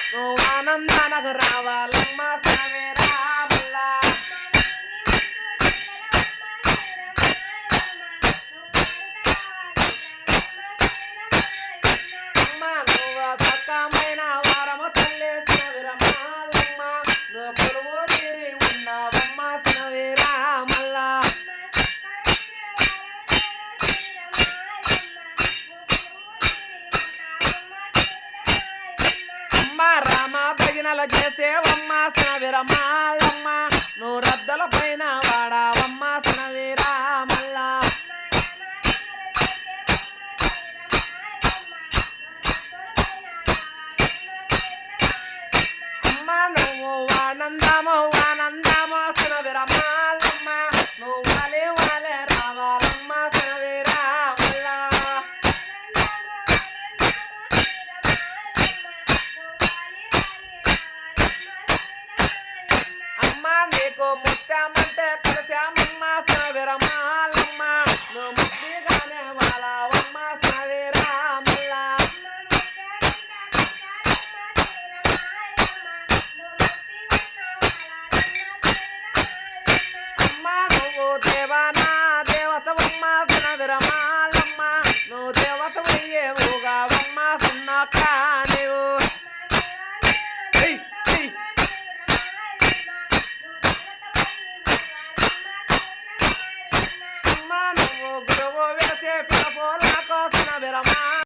నువ్వు ఆనందానకు రావాలమ్మ సవేరా మల్లా అమ్మ నువ్వు సక్కమైన వారము తల్లి సవేరమ్మ నువ్వు కొలువు తీరి ఉన్నావమ్మ సవేరా మల్లా రామ భజనలు చేసేవమ్మ సనవీరమ్మ నువ్వు రద్దల పైన వాడావమ్మ సనవీరా మల్లా అమ్మ నువ్వు ఆనందము